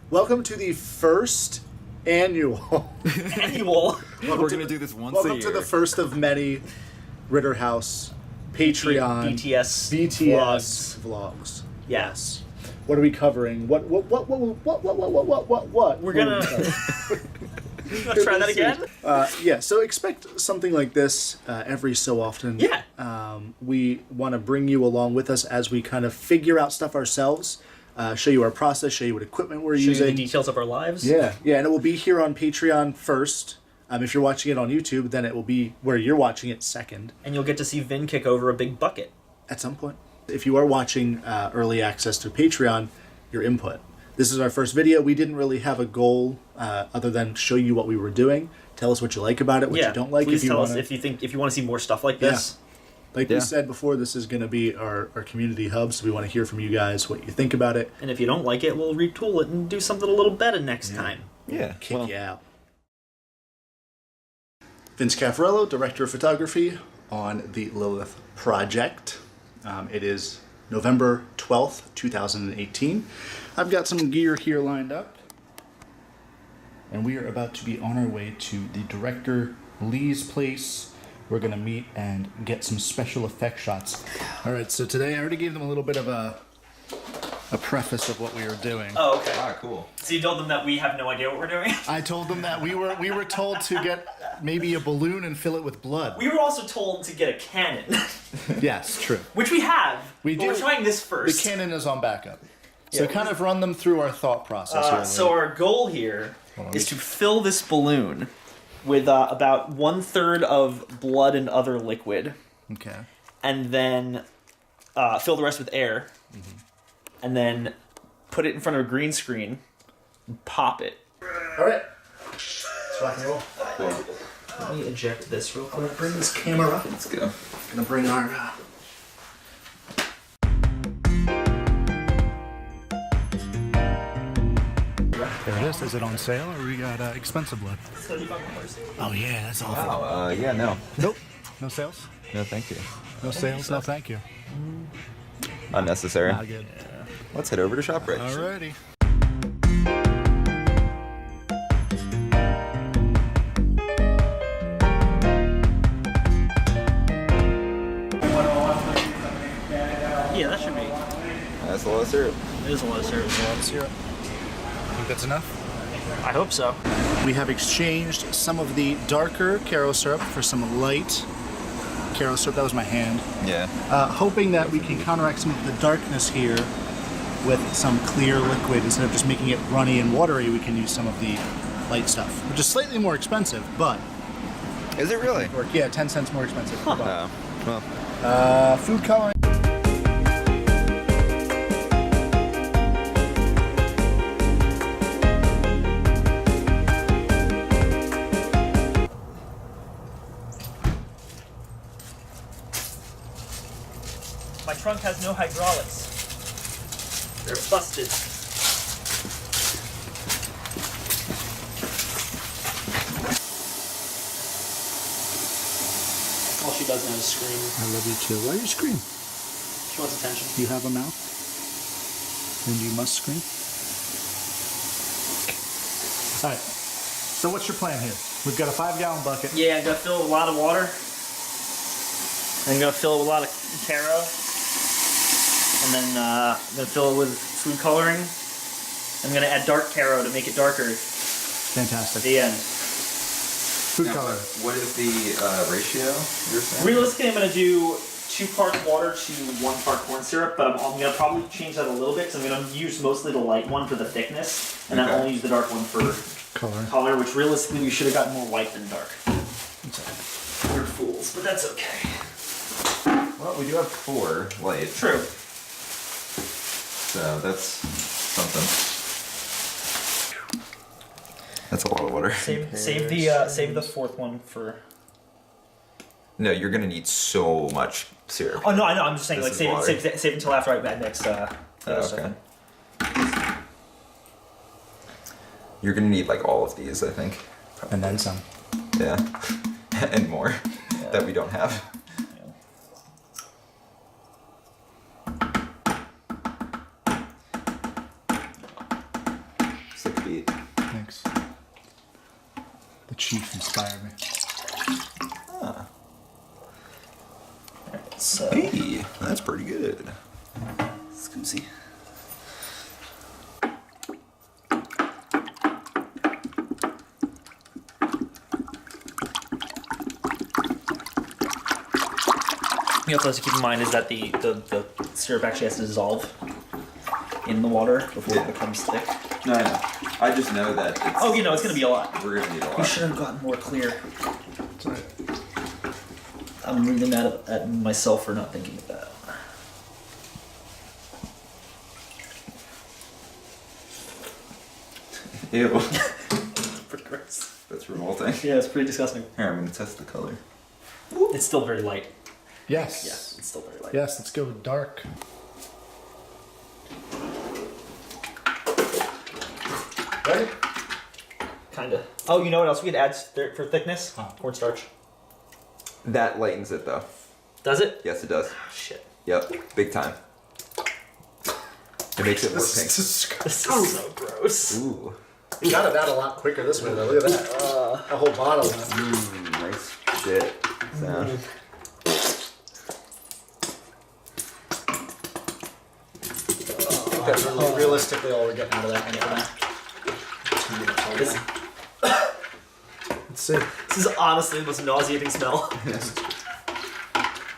Welcome to the first annual. Annual. We're going to do this once a Welcome year. to the first of many Ritterhaus Patreon BTS vlogs. Yes. What are we covering? What? We're gonna let's try that again. Yeah. So expect something like this every so often. Yeah. We want to bring you along with us as we kind of figure out stuff ourselves. Show you our process. Show you what equipment we're Show you using. the details of our lives. Yeah, and it will be here on Patreon first. If you're watching it on YouTube, then it will be where you're watching it second. And you'll get to see Vin kick over a big bucket. At some point. If you are watching early access to Patreon, your input. This is our first video. We didn't really have a goal other than show you what we were doing. Tell us what you like about it, what you don't like. Please tell us if you want to see more stuff like this. Like we said before, this is going to be our community hub, so we want to hear from you guys what you think about it. And if you don't like it, we'll retool it and do something a little better next time. Yeah. Kick you out. Vince Caffarello, Director of Photography on the Lilith Project. It is November 12th, 2018. I've got some gear here lined up. And we are about to be on our way to the director Lee's place. We're going to meet and get some special effect shots. All right, so today I already gave them a little bit of a preface of what we were doing. Oh, okay. Ah, cool. So you told them that we have no idea what we're doing? I told them that we were told to get maybe a balloon and fill it with blood. We were also told to get a cannon. Yes, true. Which we have. We but do. We're trying this first. The cannon is on backup. So Yeah, kind of run them through our thought process here. So our goal here is to fill this balloon with about 1/3 of blood and other liquid, Okay. and then fill the rest with air, and then put it in front of a green screen and pop it. All right. Let's rock and roll. Cool. Let me eject this real quick. Bring this camera up. Let's go. Gonna bring our... There it is. Is it on sale or we got expensive blood? Oh yeah, that's awful. Wow. Yeah. No. Nope. No sales? No. Thank you. No sales? No thank you. Unnecessary. Not good. Let's head over to ShopRite. Alrighty. Yeah, that should be. That's a lot of syrup. It is a lot of syrup. Syrup. Think that's enough? I hope so. We have exchanged some of the darker Caro syrup for some light Caro syrup. That was my hand. Yeah. Hoping that we can counteract some of the darkness here with some clear liquid. Instead of just making it runny and watery, we can use some of the light stuff, which is slightly more expensive, but Is it really? work. Yeah, 10 cents more expensive per bottle. Well. Food coloring. My trunk has no hydraulics. They're busted. All she does now is scream. I love you too. Why do you scream? She wants attention. You have a mouth, and you must scream. All right. So what's your plan here? We've got a 5-gallon bucket. Yeah, I'm gonna fill it with a lot of water. I'm gonna fill it with a lot of Caro. And then I'm gonna fill it with food coloring. I'm gonna add dark Caro to make it darker at Fantastic. the end. Food coloring. What is the ratio you're saying? Realistically, I'm gonna do 2 parts water to 1 part corn syrup, but I'm gonna probably change that a little bit because I'm gonna use mostly the light one for the thickness, and then Okay. only use the dark one for Coloring. color, which realistically we should have gotten more white than dark. We're fools, but that's okay. Well, we do have 4 light, True. so that's something. That's a lot of water. Save the 4th one for. No, you're gonna need so much syrup. Oh no, I know. I'm just saying, This like is water. save until after I mix. Oh, okay. You're gonna need like all of these, I think. And then some. Yeah, and more that we don't have. Sick beat. Thanks. The chief inspired me. Ah. Alright, so Hey, that's pretty good. Scusi. You also have to keep in mind is that the syrup actually has to dissolve in the water before it becomes thick. No, I know. I just know that it's... Oh, you know, it's going to be a lot. We're going to need a lot. You should have gotten more clear. That's all right. I'm really mad at myself for not thinking of that. Ew. Pretty gross. That's revolting. Yeah, it's pretty disgusting. Here, I'm going to test the color. It's still very light. Yes. Yeah, it's still very light. Yes, let's go with dark. Right? Kinda. Oh, you know what else we could add for thickness? Huh. Cornstarch. That lightens it, though. Does it? Yes, it does. Shit. Yep, big time. It makes it more pink. This is so gross. Ooh. You got it out a lot quicker this way, though. Look at that. A whole bottle. Nice shit sound. I think that's realistically all we're getting out of that one. This, Let's see. this is honestly the most nauseating smell.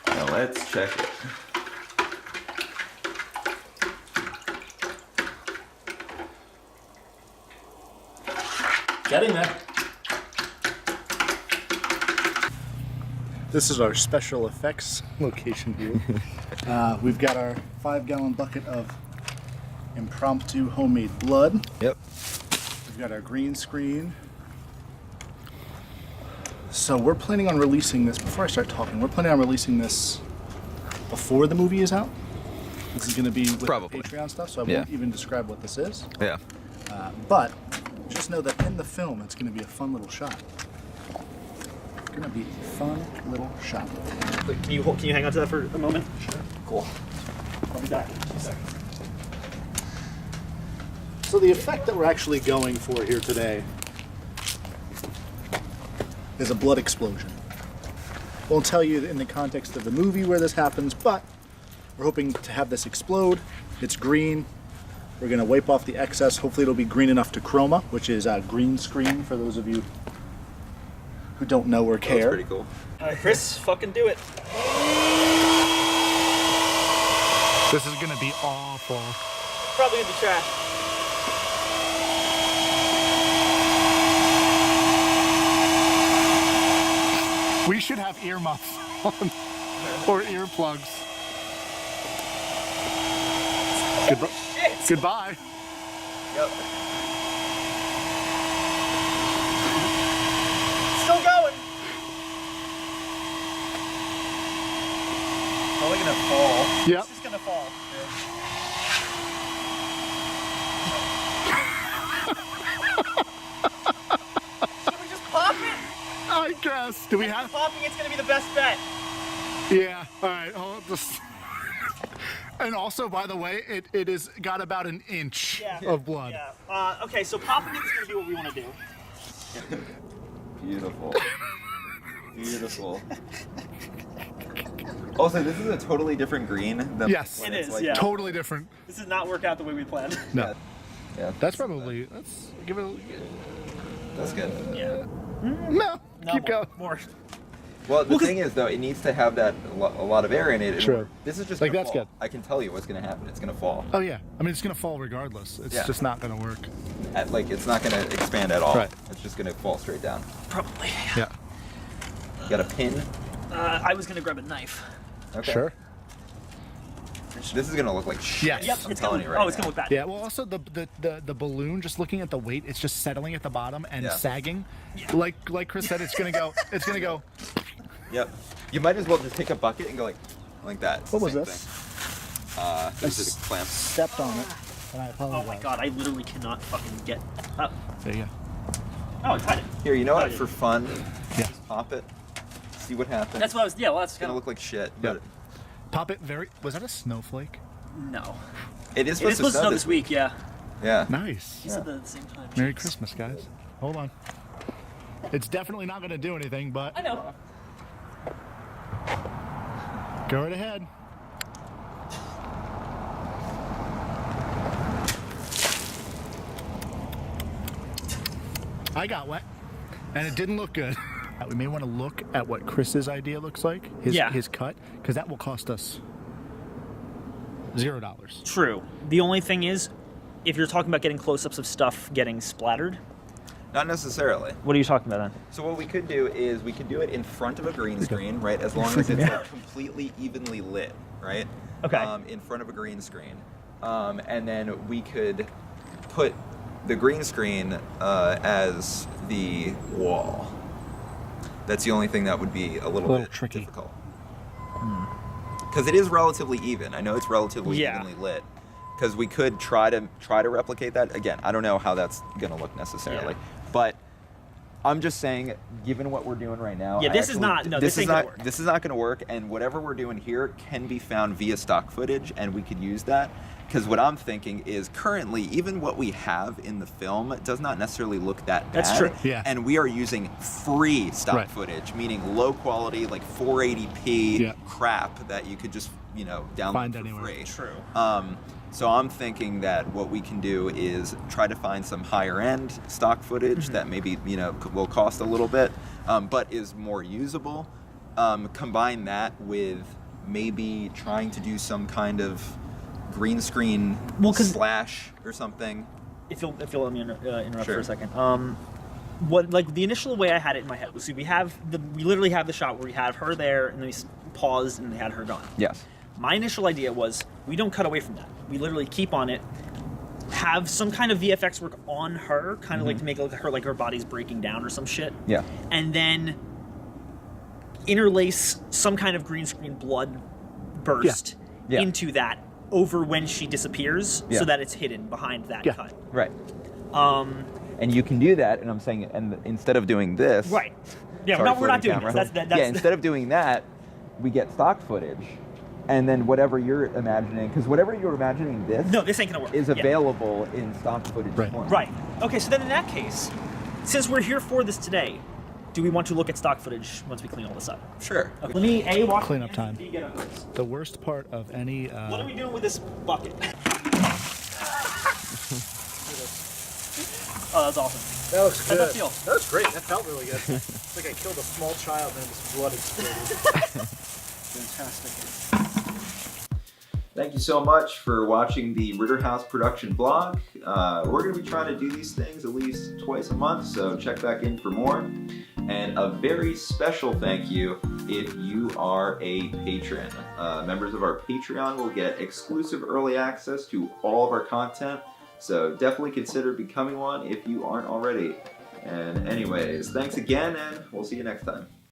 Now let's check it. Getting there. This is our special effects location here. We've got our 5-gallon bucket of impromptu homemade blood. Yep. We've got our green screen. So we're planning on releasing this, before I start talking, we're planning on releasing this before the movie is out. This is going to be with Probably. the Patreon stuff, so I Yeah. won't even describe what this is. Yeah. But just know that in the film, it's going to be a fun little shot. It's going to be a fun little shot. Can you hang on to that for a moment? Sure. Cool. I'll be back in 2 seconds. So the effect that we're actually going for here today is a blood explosion. Won't tell you in the context of the movie where this happens, but we're hoping to have this explode. It's green. We're going to wipe off the excess. Hopefully it'll be green enough to chroma, which is a green screen for those of you who don't know or That's care. pretty cool. Alright, Chris, fucking do it. This is going to be awful. Probably gonna be trash. We should have earmuffs on, or earplugs. Goodbye. Yep. Still going. Probably gonna fall. Yep. It's just gonna fall. Should we just pop it? I guess. Do we have? Popping it's gonna be the best bet. Yeah. All right. I'll just. And also, by the way, it is got about an inch of blood. Yeah. Okay, so popping it is gonna be what we want to do. Beautiful. Beautiful. Also, this is a totally different green than Yes. when It it's is, like, yeah. Totally different. This does not work out the way we planned. No. Yeah, That's probably. Let's give it. that's good. Yeah. No. No, Keep going. More. Well, the thing is, though, it needs to have that a lot of air in it. True. This is just Like, gonna that's fall. good. I can tell you what's going to happen. It's going to fall. Oh yeah. I mean, it's gonna fall regardless. It's Yeah. just not gonna work. Like, it's not going to expand at all. Right. It's just going to fall straight down. Probably. Yeah. You got a pin? I was gonna grab a knife. Okay. Sure. This is going to look like shit. Yes. Yep. I'm It's telling gonna. you right Oh, it's now. gonna look bad. Yeah. Well, also the balloon. Just looking at the weight, it's just settling at the bottom and Yeah. sagging. Like Chris said, it's gonna go. It's gonna go. Yep. You might as well just take a bucket and go like that. It's What the was same this? thing. This is a clamp. Stepped on it, and I apologize. Oh my god, I literally cannot fucking get up. There you go. Oh, I tried it. Here, you know Oh, what? yeah. For fun, Yeah. just pop it. See what happens. That's what I was. Yeah, well, that's It's gonna kind look like shit, Yeah. but Pop it very. Was that a snowflake? No. it is It is supposed to snow this week. Yeah. Yeah. Nice. He said that at the same time. Merry Christmas, guys. Hold on. It's definitely not going to do anything, but I know. go right ahead. I got wet, and it didn't look good. We may want to look at what Chris's idea looks like, his cut, because that will cost us $0. True. The only thing is, if you're talking about getting close-ups of stuff getting splattered, Not necessarily. what are you talking about then? So what we could do is we could do it in front of a green screen, right? As long as it's like completely evenly lit, right? Okay. In front of a green screen, and then we could put the green screen as the wall. That's the only thing that would be a little bit tricky. difficult. Because it is relatively even. I know it's relatively evenly lit. Because we could try to replicate that. Again, I don't know how that's going to look necessarily. But I'm just saying, given what we're doing right now, Yeah, this is not going to work. This is not going to work, and whatever we're doing here can be found via stock footage, and we could use that. Because what I'm thinking is currently, even what we have in the film does not necessarily look that bad. That's true. Yeah. And we are using free stock footage, meaning low quality, like 480p crap that you could just, download Find for anywhere. free. True. So I'm thinking that what we can do is try to find some higher end stock footage that maybe, will cost a little bit, but is more usable. Combine that with maybe trying to do some kind of green screen slash or something. If you'll let me interrupt Sure. for a second. The initial way I had it in my head was we literally have the shot where we have her there and then we paused and they had her gone. Yes. My initial idea was we don't cut away from that. We literally keep on it, have some kind of VFX work on her, kind of like to make it look her like her body's breaking down or some shit. Yeah. And then interlace some kind of green screen blood burst into that over when she disappears so that it's hidden behind that cut. Right. And you can do that, and I'm saying, and instead of doing this, Right. Yeah, sorry, we're not floating doing camera. this. That's instead of doing that, we get stock footage, and then whatever you're imagining, because whatever you're imagining this ain't gonna work. is available in stock footage form. Right. Okay, so then in that case, since we're here for this today, do we want to look at stock footage once we clean all this up? Sure. Okay. Let me watch Cleanup time. B, get a hose. The worst part of any... What are we doing with this bucket? Oh, that's awesome. That looks How'd that feel? That was great. That felt really good. It's like I killed a small child and this blood exploded. Fantastic. Thank you so much for watching the Ritterhaus production blog. We're going to be trying to do these things at least twice a month, so check back in for more. And a very special thank you if you are a patron. Members of our Patreon will get exclusive early access to all of our content, so definitely consider becoming one if you aren't already. And anyways, thanks again, and we'll see you next time.